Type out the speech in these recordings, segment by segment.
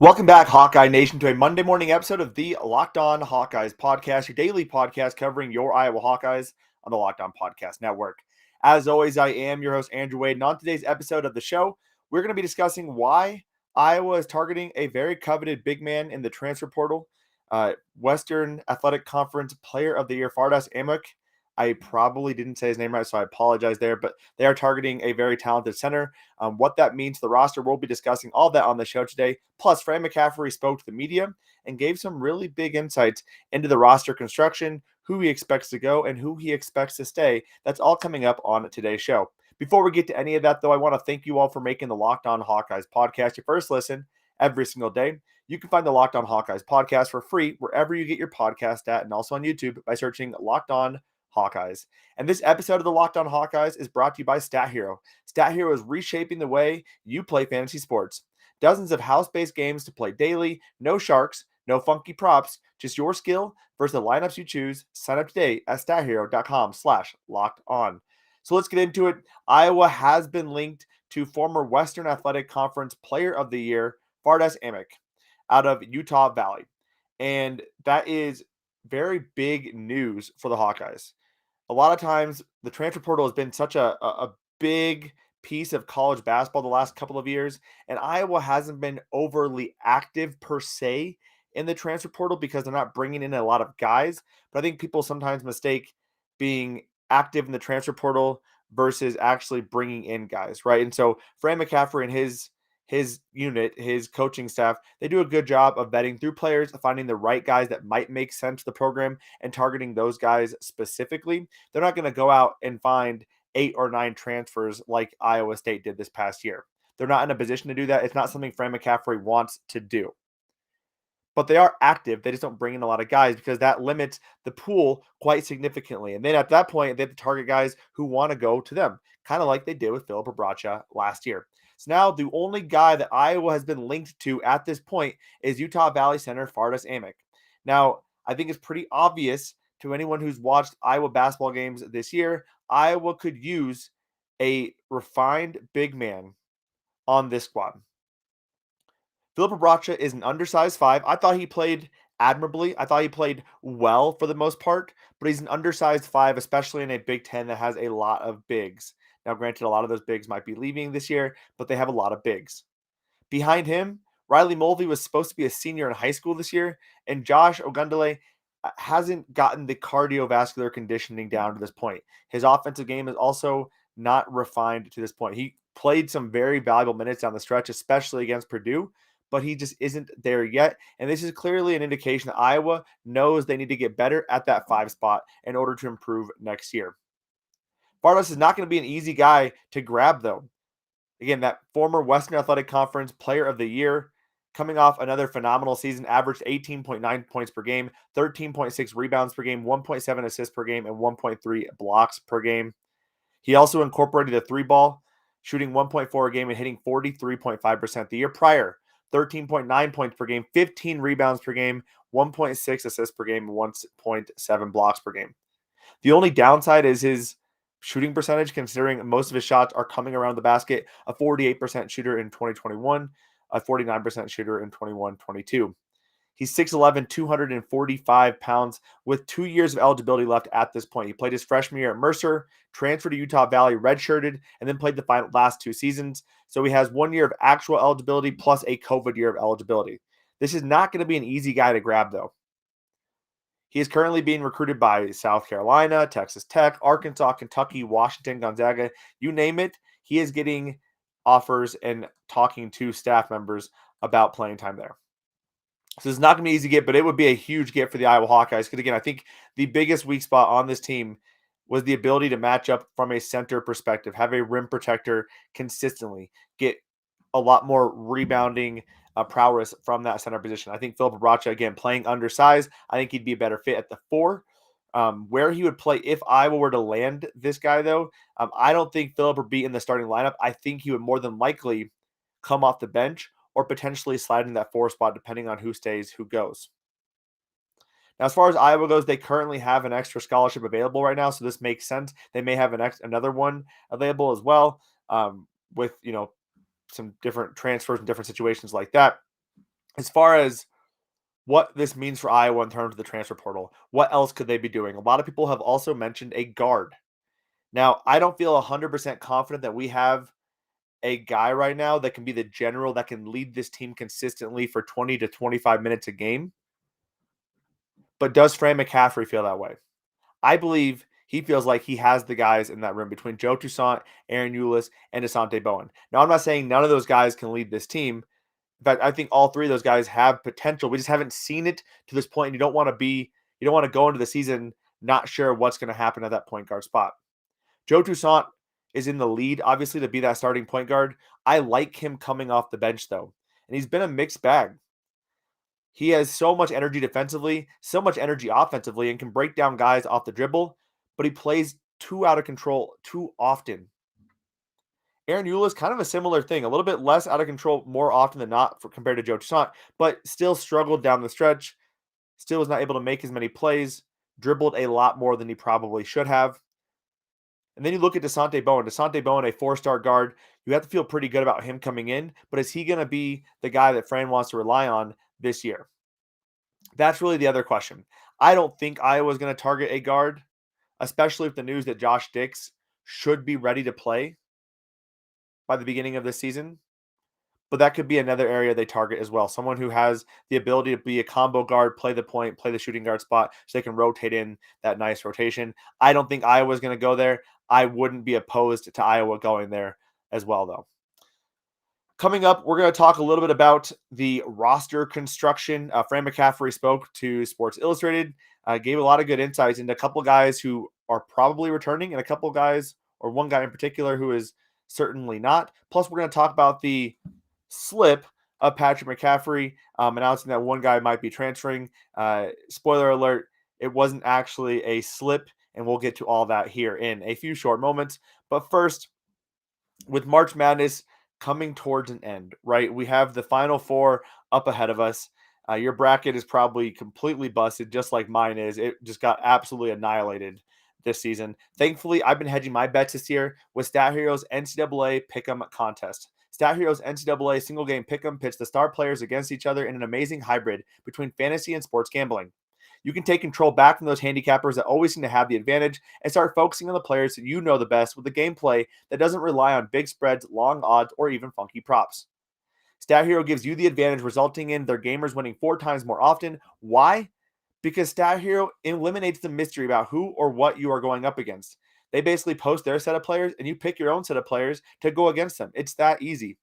Welcome back, Hawkeye Nation, to a Monday morning episode of the Locked On Hawkeyes podcast, your daily podcast covering your Iowa Hawkeyes on the Locked On Podcast Network. As always, I am your host, Andrew Wade, and on today's episode of the show, we're going to be discussing why Iowa is targeting a very coveted big man in the transfer portal, Western Athletic Conference Player of the Year, Fardaws Aimaq. I probably didn't say his name right, so I apologize there, but they are targeting a very talented center. What that means to the roster, we'll be discussing all that on the show today. Plus, Fran McCaffery spoke to the media and gave some really big insights into the roster construction, who he expects to go, and who he expects to stay. That's all coming up on today's show. Before we get to any of that, though, I want to thank you all for making the Locked On Hawkeyes podcast your first listen every single day. You can find the Locked On Hawkeyes podcast for free wherever you get your podcast at, and also on YouTube by searching Locked On Hawkeyes. And this episode of the Locked On Hawkeyes is brought to you by StatHero. StatHero is reshaping the way you play fantasy sports. Dozens of house-based games to play daily, no sharks, no funky props, just your skill versus the lineups you choose. Sign up today at stathero.com/lockedon. So let's get into it. Iowa has been linked to former Western Athletic Conference Player of the Year, Fardaws Aimaq, out of Utah Valley. And that is very big news for the Hawkeyes. A lot of times the transfer portal has been such a big piece of college basketball the last couple of years, and Iowa hasn't been overly active per se in the transfer portal because they're not bringing in a lot of guys. But I think people sometimes mistake being active in the transfer portal versus actually bringing in guys, right? And so Fran McCaffery and his unit, his coaching staff, they do a good job of vetting through players, finding the right guys that might make sense to the program and targeting those guys specifically. They're not going to go out and find 8 or 9 transfers like Iowa State did this past year. They're not in a position to do that. It's not something Fran McCaffery wants to do. But they are active. They just don't bring in a lot of guys because that limits the pool quite significantly. And then at that point, they have to target guys who want to go to them, kind of like they did with Filip Rebraca last year. So now the only guy that Iowa has been linked to at this point is Utah Valley center Fardaws Aimaq. Now, I think it's pretty obvious to anyone who's watched Iowa basketball games this year, Iowa could use a refined big man on this squad. Filip Rebraca is an undersized 5. I thought he played admirably. I thought he played well for the most part, but he's an undersized 5, especially in a Big Ten that has a lot of bigs. Now, granted, a lot of those bigs might be leaving this year, but they have a lot of bigs. Behind him, Riley Mulvey was supposed to be a senior in high school this year, and Josh Ogundele hasn't gotten the cardiovascular conditioning down to this point. His offensive game is also not refined to this point. He played some very valuable minutes down the stretch, especially against Purdue, but he just isn't there yet. And this is clearly an indication that Iowa knows they need to get better at that 5 spot in order to improve next year. Fardaws is not going to be an easy guy to grab, though. Again, that former Western Athletic Conference Player of the Year, coming off another phenomenal season, averaged 18.9 points per game, 13.6 rebounds per game, 1.7 assists per game, and 1.3 blocks per game. He also incorporated a 3-ball, shooting 1.4 a game and hitting 43.5%. The year prior, 13.9 points per game, 15 rebounds per game, 1.6 assists per game, and 1.7 blocks per game. The only downside is his shooting percentage, considering most of his shots are coming around the basket, a 48% shooter in 2021, a 49% shooter in 21-22. He's 6'11", 245 pounds with 2 years of eligibility left at this point. He played his freshman year at Mercer, transferred to Utah Valley, redshirted, and then played the last 2 seasons. So he has 1 year of actual eligibility plus a COVID year of eligibility. This is not going to be an easy guy to grab, though. He is currently being recruited by South Carolina, Texas Tech, Arkansas, Kentucky, Washington, Gonzaga, you name it. He is getting offers and talking to staff members about playing time there. So it's not going to be easy to get, but it would be a huge get for the Iowa Hawkeyes. Because again, I think the biggest weak spot on this team was the ability to match up from a center perspective, have a rim protector consistently, get a lot more rebounding prowess from that center position. I think Filip Rebraca, again, playing undersized, I think he'd be a better fit at the 4. Where he would play if Iowa were to land this guy, though, I don't think Filip would be in the starting lineup. I think he would more than likely come off the bench or potentially slide in that 4 spot, depending on who stays, who goes. Now, as far as Iowa goes, they currently have an extra scholarship available right now, so this makes sense. They may have another one available as well, with some different transfers and different situations like that. As far as what this means for Iowa in terms of the transfer portal, what else could they be doing? A lot of people have also mentioned a guard. Now, I don't feel 100% confident that we have a guy right now that can be the general that can lead this team consistently for 20 to 25 minutes a game. But does Fran McCaffery feel that way? I believe he feels like he has the guys in that room between Joe Toussaint, Aaron Eulis, and Asante Bowen. Now, I'm not saying none of those guys can lead this team. In fact, I think all three of those guys have potential. We just haven't seen it to this point. And you don't want to go into the season not sure what's going to happen at that point guard spot. Joe Toussaint is in the lead, obviously, to be that starting point guard. I like him coming off the bench, though. And he's been a mixed bag. He has so much energy defensively, so much energy offensively, and can break down guys off the dribble, but he plays too out of control too often. Aaron Euler is kind of a similar thing, a little bit less out of control more often than not compared to Joe Toussaint, but still struggled down the stretch, still was not able to make as many plays, dribbled a lot more than he probably should have. And then you look at Asante Bowen. Asante Bowen, a four-star guard. You have to feel pretty good about him coming in, but is he going to be the guy that Fran wants to rely on this year? That's really the other question. I don't think Iowa's going to target a guard, especially with the news that Josh Dix should be ready to play by the beginning of this season. But that could be another area they target as well. Someone who has the ability to be a combo guard, play the point, play the shooting guard spot, so they can rotate in that nice rotation. I don't think Iowa's going to go there. I wouldn't be opposed to Iowa going there as well, though. Coming up, we're going to talk a little bit about the roster construction. Fran McCaffery spoke to Sports Illustrated, gave a lot of good insights into a couple guys who are probably returning and a couple guys, or one guy in particular, who is certainly not. Plus, we're going to talk about the slip of Patrick McCaffery, announcing that one guy might be transferring. Spoiler alert, it wasn't actually a slip, and we'll get to all that here in a few short moments. But first, with March Madness coming towards an end, right? We have the Final Four up ahead of us. Your bracket is probably completely busted, just like mine is. It just got absolutely annihilated this season. Thankfully, I've been hedging my bets this year with StatHero's NCAA Pick'em contest. StatHero's NCAA single game Pick'em pits the star players against each other in an amazing hybrid between fantasy and sports gambling. You can take control back from those handicappers that always seem to have the advantage and start focusing on the players that you know the best with a gameplay that doesn't rely on big spreads, long odds, or even funky props. StatHero gives you the advantage, resulting in their gamers winning 4 times more often. Why? Because StatHero eliminates the mystery about who or what you are going up against. They basically post their set of players, and you pick your own set of players to go against them. It's that easy.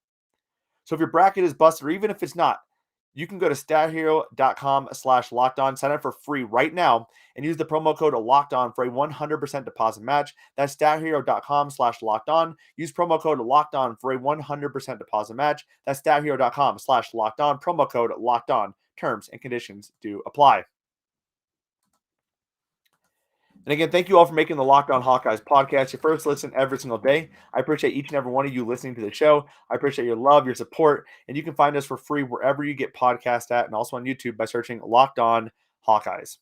So if your bracket is busted, or even if it's not, you can go to stathero.com/lockedon, sign up for free right now, and use the promo code LOCKEDON for a 100% deposit match. That's stathero.com/lockedon. Use promo code LOCKEDON for a 100% deposit match. That's stathero.com/lockedon, promo code LOCKEDON. Terms and conditions do apply. And again, thank you all for making the Locked On Hawkeyes podcast your first listen every single day. I appreciate each and every one of you listening to the show. I appreciate your love, your support, and you can find us for free wherever you get podcasts at, and also on YouTube by searching Locked On Hawkeyes.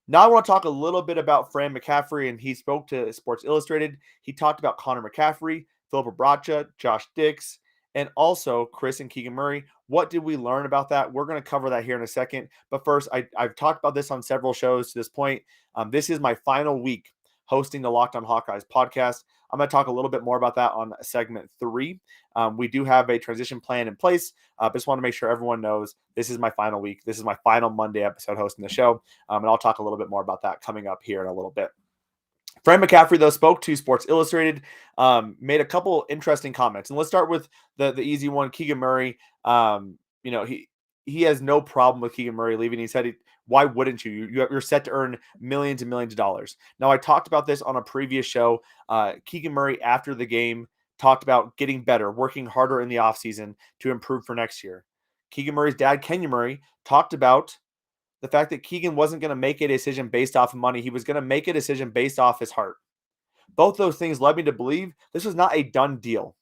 Now I want to talk a little bit about Fran McCaffery, and he spoke to Sports Illustrated. He talked about Connor McCaffery, Philip Abracha, Josh Dix, and also Chris and Keegan Murray. What did we learn about that? We're going to cover that here in a second. But first, I've talked about this on several shows to this point. This is my final week hosting the Locked On Hawkeyes podcast. I'm going to talk a little bit more about that on segment 3. We do have a transition plan in place. But just want to make sure everyone knows this is my final week. This is my final Monday episode hosting the show. And I'll talk a little bit more about that coming up here in a little bit. Fran McCaffery, though, spoke to Sports Illustrated, made a couple interesting comments. And let's start with the easy one, Keegan Murray. He has no problem with Keegan Murray leaving. He said, why wouldn't you? You're set to earn millions and millions of dollars. Now, I talked about this on a previous show. Keegan Murray, after the game, talked about getting better, working harder in the offseason to improve for next year. Keegan Murray's dad, Kenya Murray, talked about the fact that Keegan wasn't going to make a decision based off of money. He was going to make a decision based off his heart. Both those things led me to believe this was not a done deal.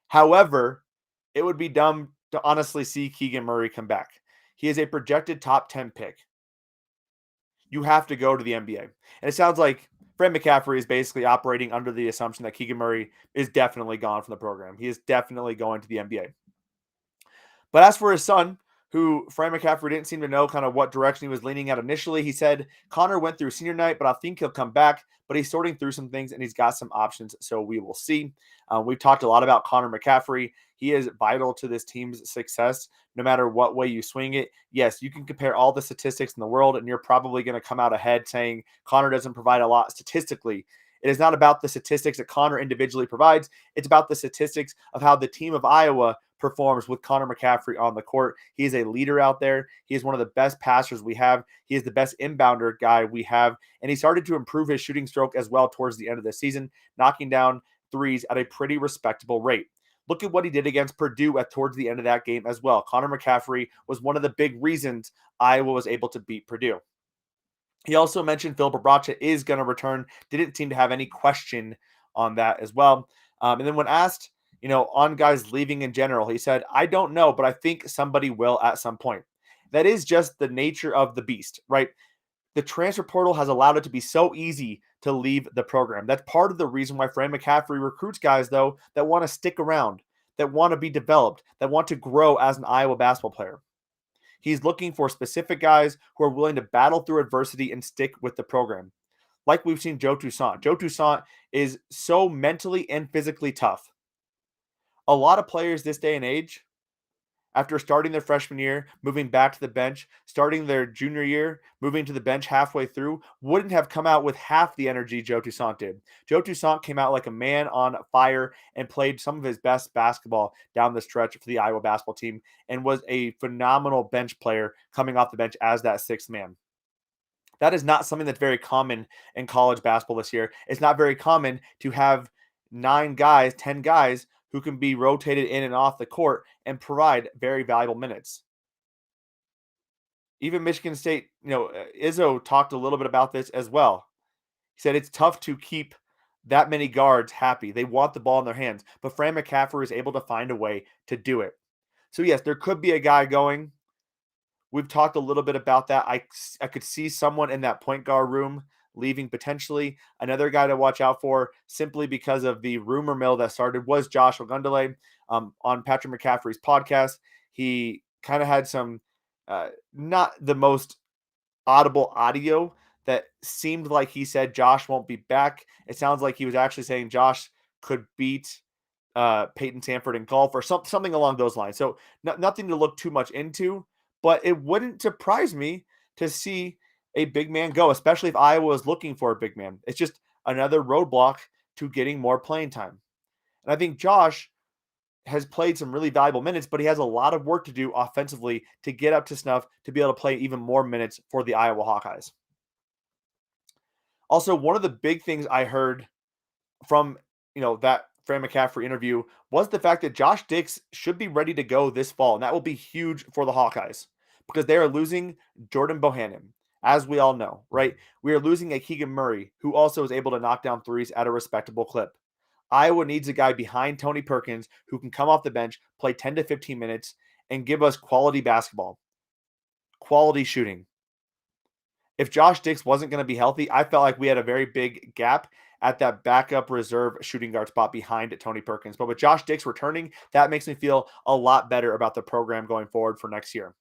However, it would be dumb to honestly see Keegan Murray come back. He is a projected top 10 pick. You have to go to the NBA. And it sounds like Fran McCaffery is basically operating under the assumption that Keegan Murray is definitely gone from the program. He is definitely going to the NBA. But as for his son, who Fran McCaffery didn't seem to know kind of what direction he was leaning at initially. He said, Connor went through senior night, but I think he'll come back. But he's sorting through some things and he's got some options. So we will see. We've talked a lot about Connor McCaffery. He is vital to this team's success, no matter what way you swing it. Yes, you can compare all the statistics in the world, and you're probably going to come out ahead saying Connor doesn't provide a lot statistically. It is not about the statistics that Connor individually provides. It's about the statistics of how the team of Iowa performs with Connor McCaffery on the court. He is a leader out there. He is one of the best passers we have. He is the best inbounder guy we have. And he started to improve his shooting stroke as well towards the end of the season, knocking down threes at a pretty respectable rate. Look at what he did against Purdue towards the end of that game as well. Connor McCaffery was one of the big reasons Iowa was able to beat Purdue. He also mentioned Filip Rebraca is going to return. Didn't seem to have any question on that as well. And then when asked, on guys leaving in general, he said, I don't know, but I think somebody will at some point. That is just the nature of the beast, right? The transfer portal has allowed it to be so easy to leave the program. That's part of the reason why Fran McCaffery recruits guys, though, that want to stick around, that want to be developed, that want to grow as an Iowa basketball player. He's looking for specific guys who are willing to battle through adversity and stick with the program. Like we've seen Joe Toussaint. Joe Toussaint is so mentally and physically tough. A lot of players this day and age, after starting their freshman year, moving back to the bench, starting their junior year, moving to the bench halfway through, wouldn't have come out with half the energy Joe Toussaint did. Joe Toussaint came out like a man on fire and played some of his best basketball down the stretch for the Iowa basketball team and was a phenomenal bench player coming off the bench as that sixth man. That is not something that's very common in college basketball this year. It's not very common to have 9 guys, 10 guys who can be rotated in and off the court and provide very valuable minutes. Even Michigan State, Izzo talked a little bit about this as well. He said it's tough to keep that many guards happy. They want the ball in their hands, but Fran McCaffery is able to find a way to do it. So yes, there could be a guy going. We've talked a little bit about that. I could see someone in that point guard room leaving potentially. Another guy to watch out for, simply because of the rumor mill that started, was Josh Ogundele. On Patrick McCaffrey's podcast, he kind of had some not the most audible audio that seemed like he said Josh won't be back. It sounds like he was actually saying Josh could beat Peyton Sanford in golf or something along those lines. So nothing to look too much into, but it wouldn't surprise me to see a big man go, especially if Iowa is looking for a big man. It's just another roadblock to getting more playing time. And I think Josh has played some really valuable minutes, but he has a lot of work to do offensively to get up to snuff to be able to play even more minutes for the Iowa Hawkeyes. Also, one of the big things I heard from, that Fran McCaffery interview was the fact that Josh Dix should be ready to go this fall. And that will be huge for the Hawkeyes because they are losing Jordan Bohannon, as we all know, right? We are losing a Keegan Murray, who also is able to knock down threes at a respectable clip. Iowa needs a guy behind Tony Perkins who can come off the bench, play 10 to 15 minutes, and give us quality basketball, quality shooting. If Josh Dix wasn't going to be healthy, I felt like we had a very big gap at that backup reserve shooting guard spot behind Tony Perkins. But with Josh Dix returning, that makes me feel a lot better about the program going forward for next year.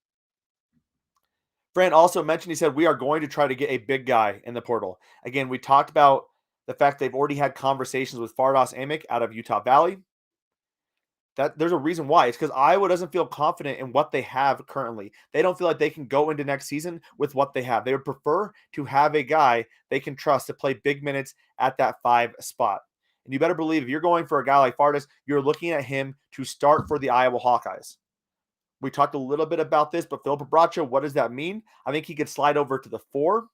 Fran also mentioned, he said, we are going to try to get a big guy in the portal. Again, we talked about the fact they've already had conversations with Fardaws Aimaq out of Utah Valley. That there's a reason why. It's because Iowa doesn't feel confident in what they have currently. They don't feel like they can go into next season with what they have. They would prefer to have a guy they can trust to play big minutes at that 5 spot. And you better believe if you're going for a guy like Fardaws, you're looking at him to start for the Iowa Hawkeyes. We talked a little bit about this, but Filip Rebraca, what does that mean? I think he could slide over to the 4.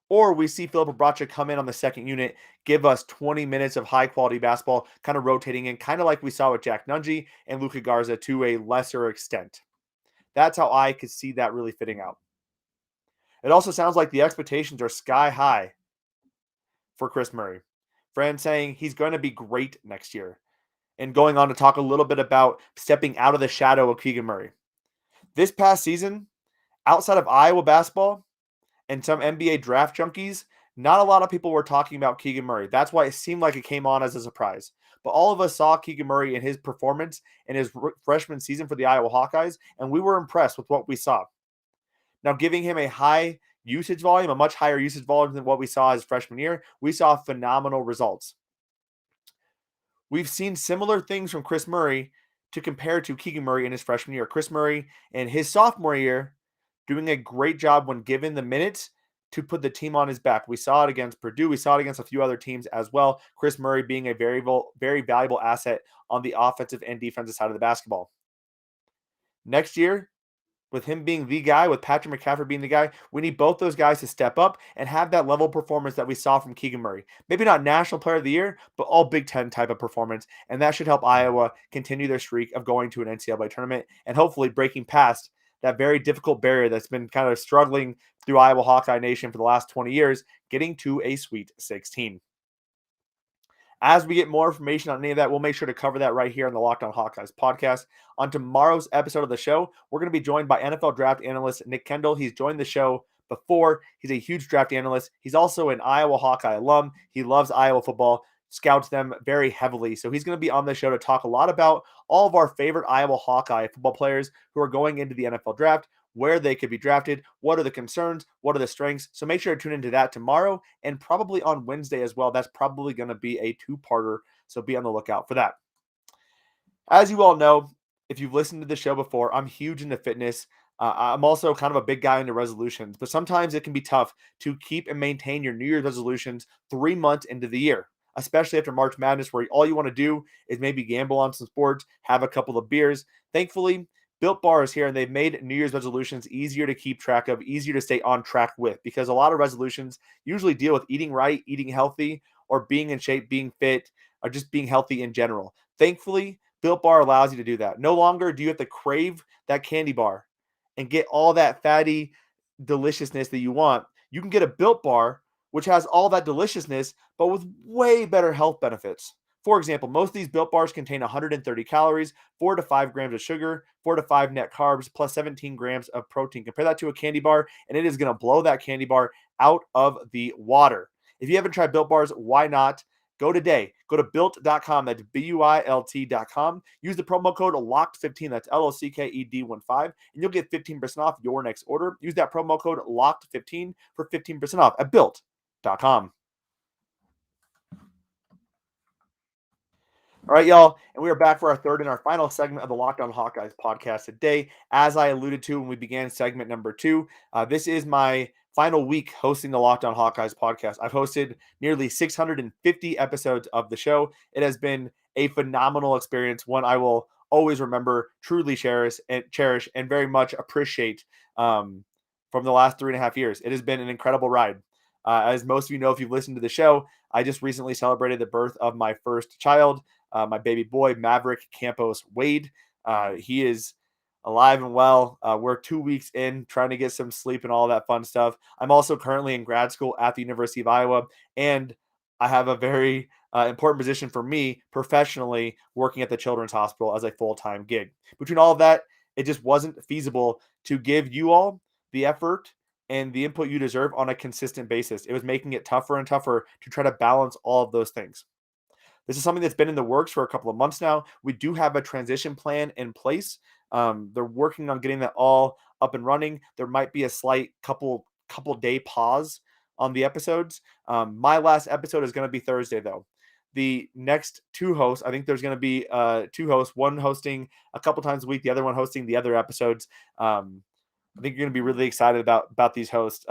Or we see Filip Rebraca come in on the second unit, give us 20 minutes of high-quality basketball, kind of rotating in, kind of like we saw with Jack Nunge and Luka Garza to a lesser extent. That's how I could see that really fitting out. It also sounds like the expectations are sky high for Chris Murray. Fran saying he's going to be great next year. And going on to talk a little bit about stepping out of the shadow of Keegan Murray. This past season, outside of Iowa basketball and some NBA draft junkies, not a lot of people were talking about Keegan Murray. That's why it seemed like it came on as a surprise. but all of us saw Keegan Murray in his performance in his freshman season for the Iowa Hawkeyes, and we were impressed with what we saw. Now, giving him a high usage volume, a much higher usage volume than what we saw his freshman year, we saw phenomenal results. We've seen similar things from Chris Murray to compare to Keegan Murray in his freshman year. Chris Murray in his sophomore year doing a great job when given the minutes to put the team on his back. We saw it against Purdue. We saw it against a few other teams as well. Chris Murray being a very valuable asset on the offensive and defensive side of the basketball. Next year, with him being the guy, with Patrick McCaffery being the guy, we need both those guys to step up and have that level of performance that we saw from Keegan Murray. Maybe not National Player of the Year, but all Big Ten type of performance. And that should help Iowa continue their streak of going to an NCAA tournament and hopefully breaking past that very difficult barrier that's been kind of struggling through Iowa Hawkeye Nation for the last 20 years, getting to a Sweet 16. As we get more information on any of that, we'll make sure to cover that right here on the Locked On Hawkeyes podcast. On tomorrow's episode of the show, we're going to be joined by NFL draft analyst Nick Kendall. He's joined the show before. He's a huge draft analyst. He's also an Iowa Hawkeye alum. He loves Iowa football, scouts them very heavily. So he's going to be on the show to talk a lot about all of our favorite Iowa Hawkeye football players who are going into the NFL draft, where they could be drafted, what are the concerns, what are the strengths. So make sure to tune into that tomorrow and probably on Wednesday as well. That's probably going to be a two-parter, so be on the lookout for that. As you all know, if you've listened to the show before, I'm huge into fitness. I'm also kind of a big guy into resolutions, but sometimes it can be tough to keep and maintain your New Year's resolutions 3 months into the year, especially after March Madness, where all you want to do is maybe gamble on some sports, have a couple of beers. Thankfully, Built Bar is here, and they've made New Year's resolutions easier to keep track of, easier to stay on track with, because a lot of resolutions usually deal with eating right, eating healthy, or being in shape, being fit, or just being healthy in general. Thankfully, Built Bar allows you to do that. No longer do you have to crave that candy bar and get all that fatty deliciousness that you want. You can get a Built Bar, which has all that deliciousness, but with way better health benefits. For example, most of these Built Bars contain 130 calories, 4 to 5 grams of sugar, 4 to 5 net carbs, plus 17 grams of protein. Compare that to a candy bar, and it is going to blow that candy bar out of the water. If you haven't tried Built Bars, why not? Go today. Go to built.com. That's BUILT.com. Use the promo code LOCKED15. That's LOCKED15. And you'll get 15% off your next order. Use that promo code LOCKED15 for 15% off at built.com. All right, y'all, and we are back for our third and our final segment of the Locked On Hawkeyes podcast today. As I alluded to when we began segment number 2, this is my final week hosting the Locked On Hawkeyes podcast. I've hosted nearly 650 episodes of the show. It has been a phenomenal experience, one I will always remember, truly cherish, and very much appreciate from the last 3.5 years. It has been an incredible ride. As most of you know, if you've listened to the show, I just recently celebrated the birth of my first child, my baby boy, Maverick Campos Wade. He is alive and well. We're 2 weeks in, trying to get some sleep and all that fun stuff. I'm also currently in grad school at the University of Iowa, and I have a very important position for me professionally, working at the Children's Hospital as a full-time gig. Between all of that, it just wasn't feasible to give you all the effort and the input you deserve on a consistent basis. It was making it tougher and tougher to try to balance all of those things. This is something that's been in the works for a couple of months now. We do have a transition plan in place. They're working on getting that all up and running. There might be a slight couple day pause on the episodes. My last episode is going to be Thursday, though. The next two hosts, I think there's going to be two hosts, one hosting a couple times a week, the other one hosting the other episodes. I think you're going to be really excited about these hosts.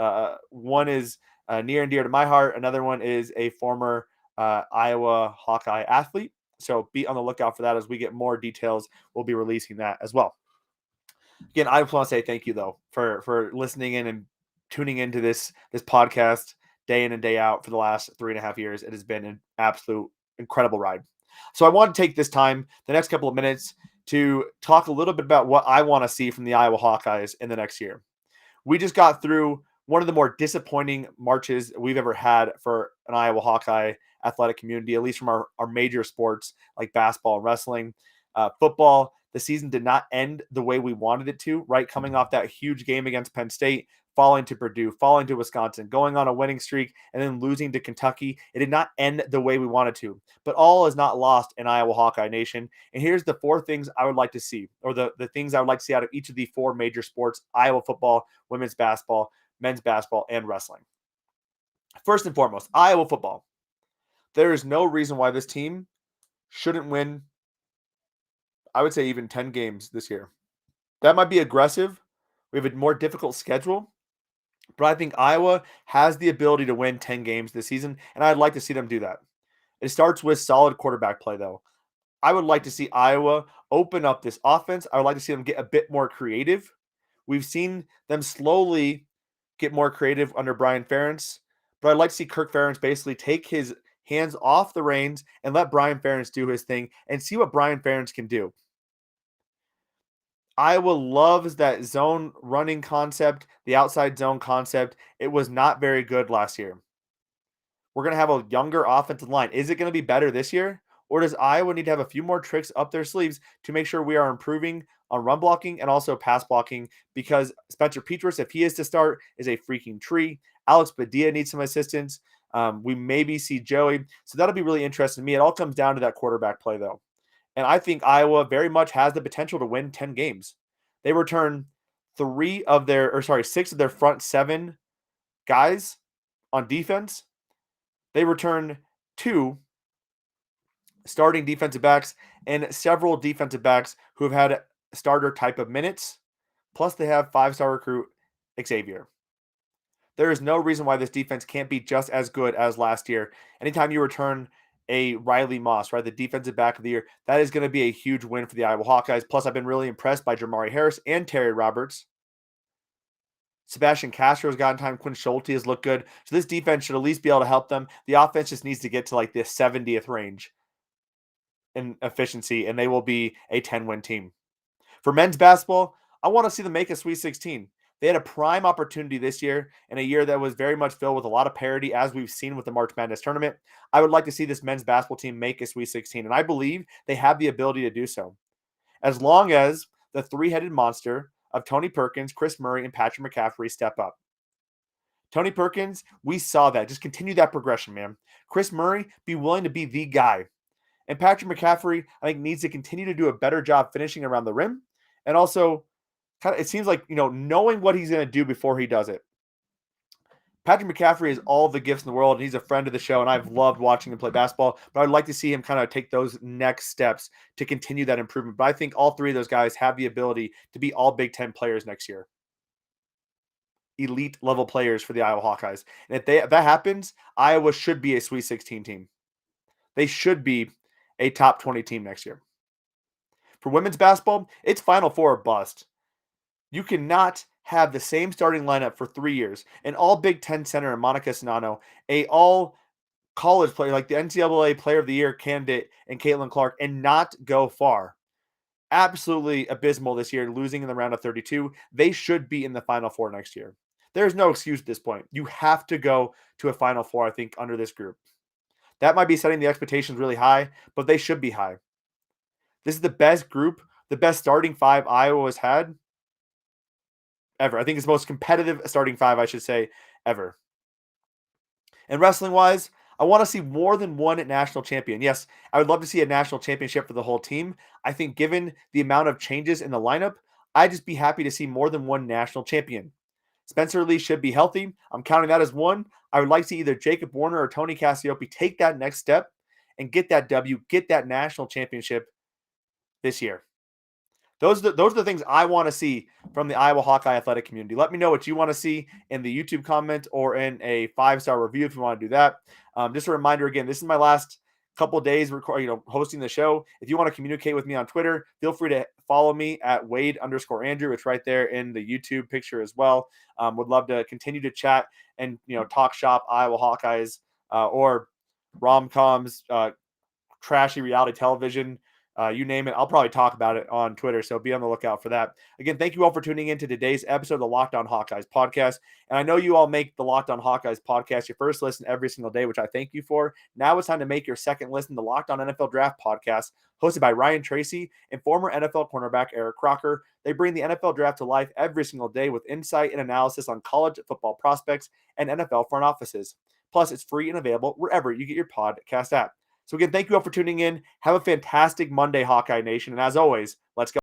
One is near and dear to my heart. Another one is a former Iowa Hawkeye athlete. So be on the lookout for that. As we get more details, we'll be releasing that as well. Again, I just want to say thank you, though, for listening in and tuning into this podcast day in and day out for the last 3.5 years. It has been an absolute incredible ride. So I want to take this time, the next couple of minutes, to talk a little bit about what I want to see from the Iowa Hawkeyes in the next year. We just got through one of the more disappointing marches we've ever had for an Iowa Hawkeye athletic community, at least from our major sports like basketball and wrestling. Football, the season did not end the way we wanted it to, right? Coming off that huge game against Penn State, falling to Purdue, falling to Wisconsin, going on a winning streak, and then losing to Kentucky. It did not end the way we wanted to. But all is not lost in Iowa Hawkeye Nation. And here's the 4 things I would like to see, or the things I would like to see out of each of the 4 major sports: Iowa football, women's basketball, men's basketball, and wrestling. First and foremost, Iowa football. There is no reason why this team shouldn't win, I would say, even 10 games this year. That might be aggressive. We have a more difficult schedule, but I think Iowa has the ability to win 10 games this season, and I'd like to see them do that. It starts with solid quarterback play, though. I would like to see Iowa open up this offense. I would like to see them get a bit more creative. We've seen them slowly get more creative under Brian Ferentz, but I'd like to see Kirk Ferentz basically take his hands off the reins and let Brian Ferentz do his thing and see what Brian Ferentz can do. Iowa loves that zone running concept, the outside zone concept. It was not very good last year. We're going to have a younger offensive line. Is it going to be better this year? Or does Iowa need to have a few more tricks up their sleeves to make sure we are improving on run blocking and also pass blocking? Because Spencer Petras, if he is to start, is a freaking tree. Alex Padilla needs some assistance. We maybe see Joey. So that'll be really interesting to me. It all comes down to that quarterback play, though. And I think Iowa very much has the potential to win 10 games. They return 6 of their front 7 guys on defense. They return 2 starting defensive backs and several defensive backs who have had starter type of minutes. Plus, they have 5-star recruit Xavier. There is no reason why this defense can't be just as good as last year. Anytime you return a Riley Moss, right, the defensive back of the year, that is going to be a huge win for the Iowa Hawkeyes. Plus, I've been really impressed by Jamari Harris and Terry Roberts. Sebastian Castro has gotten time. Quinn Schulte has looked good. So this defense should at least be able to help them. The offense just needs to get to like the 70th range in efficiency, and they will be a 10-win team. For men's basketball, I want to see them make a Sweet 16. They had a prime opportunity this year in a year that was very much filled with a lot of parity, as we've seen with the March Madness tournament. I would like to see this men's basketball team make a Sweet 16, and I believe they have the ability to do so. As long as the 3-headed monster of Tony Perkins, Chris Murray, and Patrick McCaffery step up. Tony Perkins, we saw that. Just continue that progression, man. Chris Murray, be willing to be the guy. And Patrick McCaffery, I think, needs to continue to do a better job finishing around the rim. And also, it seems like, knowing what he's going to do before he does it. Patrick McCaffery has all the gifts in the world, and he's a friend of the show, and I've loved watching him play basketball, but I'd like to see him kind of take those next steps to continue that improvement. But I think all 3 of those guys have the ability to be all Big Ten players next year. Elite level players for the Iowa Hawkeyes. And if that happens, Iowa should be a Sweet 16 team. They should be a top 20 team next year. For women's basketball, it's Final Four or bust. You cannot have the same starting lineup for 3 years, an all Big Ten center in Monica Sinano, a all college player like the NCAA Player of the Year candidate and Caitlin Clark, and not go far. Absolutely abysmal this year, losing in the round of 32. They should be in the Final Four next year. There's no excuse at this point. You have to go to a Final Four, I think, under this group. That might be setting the expectations really high, but they should be high. This is the best group, the best starting 5 Iowa has had ever. I think it's the most competitive starting 5, I should say, ever. And wrestling-wise, I want to see more than one national champion. Yes, I would love to see a national championship for the whole team. I think given the amount of changes in the lineup, I'd just be happy to see more than one national champion. Spencer Lee should be healthy. I'm counting that as 1. I would like to see either Jacob Warner or Tony Cassiope take that next step and get that W, get that national championship this year. Those are the things I want to see from the Iowa Hawkeye athletic community. Let me know what you want to see in the YouTube comment or in a 5-star review if you want to do that. Just a reminder again, this is my last couple of days hosting the show. If you want to communicate with me on Twitter, feel free to follow me at Wade_Andrew. It's right there in the YouTube picture as well. Would love to continue to chat and talk shop Iowa Hawkeyes or rom-coms, trashy reality television. You name it, I'll probably talk about it on Twitter, so be on the lookout for that. Again, thank you all for tuning in to today's episode of the Locked On Hawkeyes podcast. And I know you all make the Locked On Hawkeyes podcast your first listen every single day, which I thank you for. Now it's time to make your second listen, the Locked On NFL Draft podcast, hosted by Ryan Tracy and former NFL cornerback Eric Crocker. They bring the NFL Draft to life every single day with insight and analysis on college football prospects and NFL front offices. Plus, it's free and available wherever you get your podcast app. So again, thank you all for tuning in. Have a fantastic Monday, Hawkeye Nation. And as always, let's go.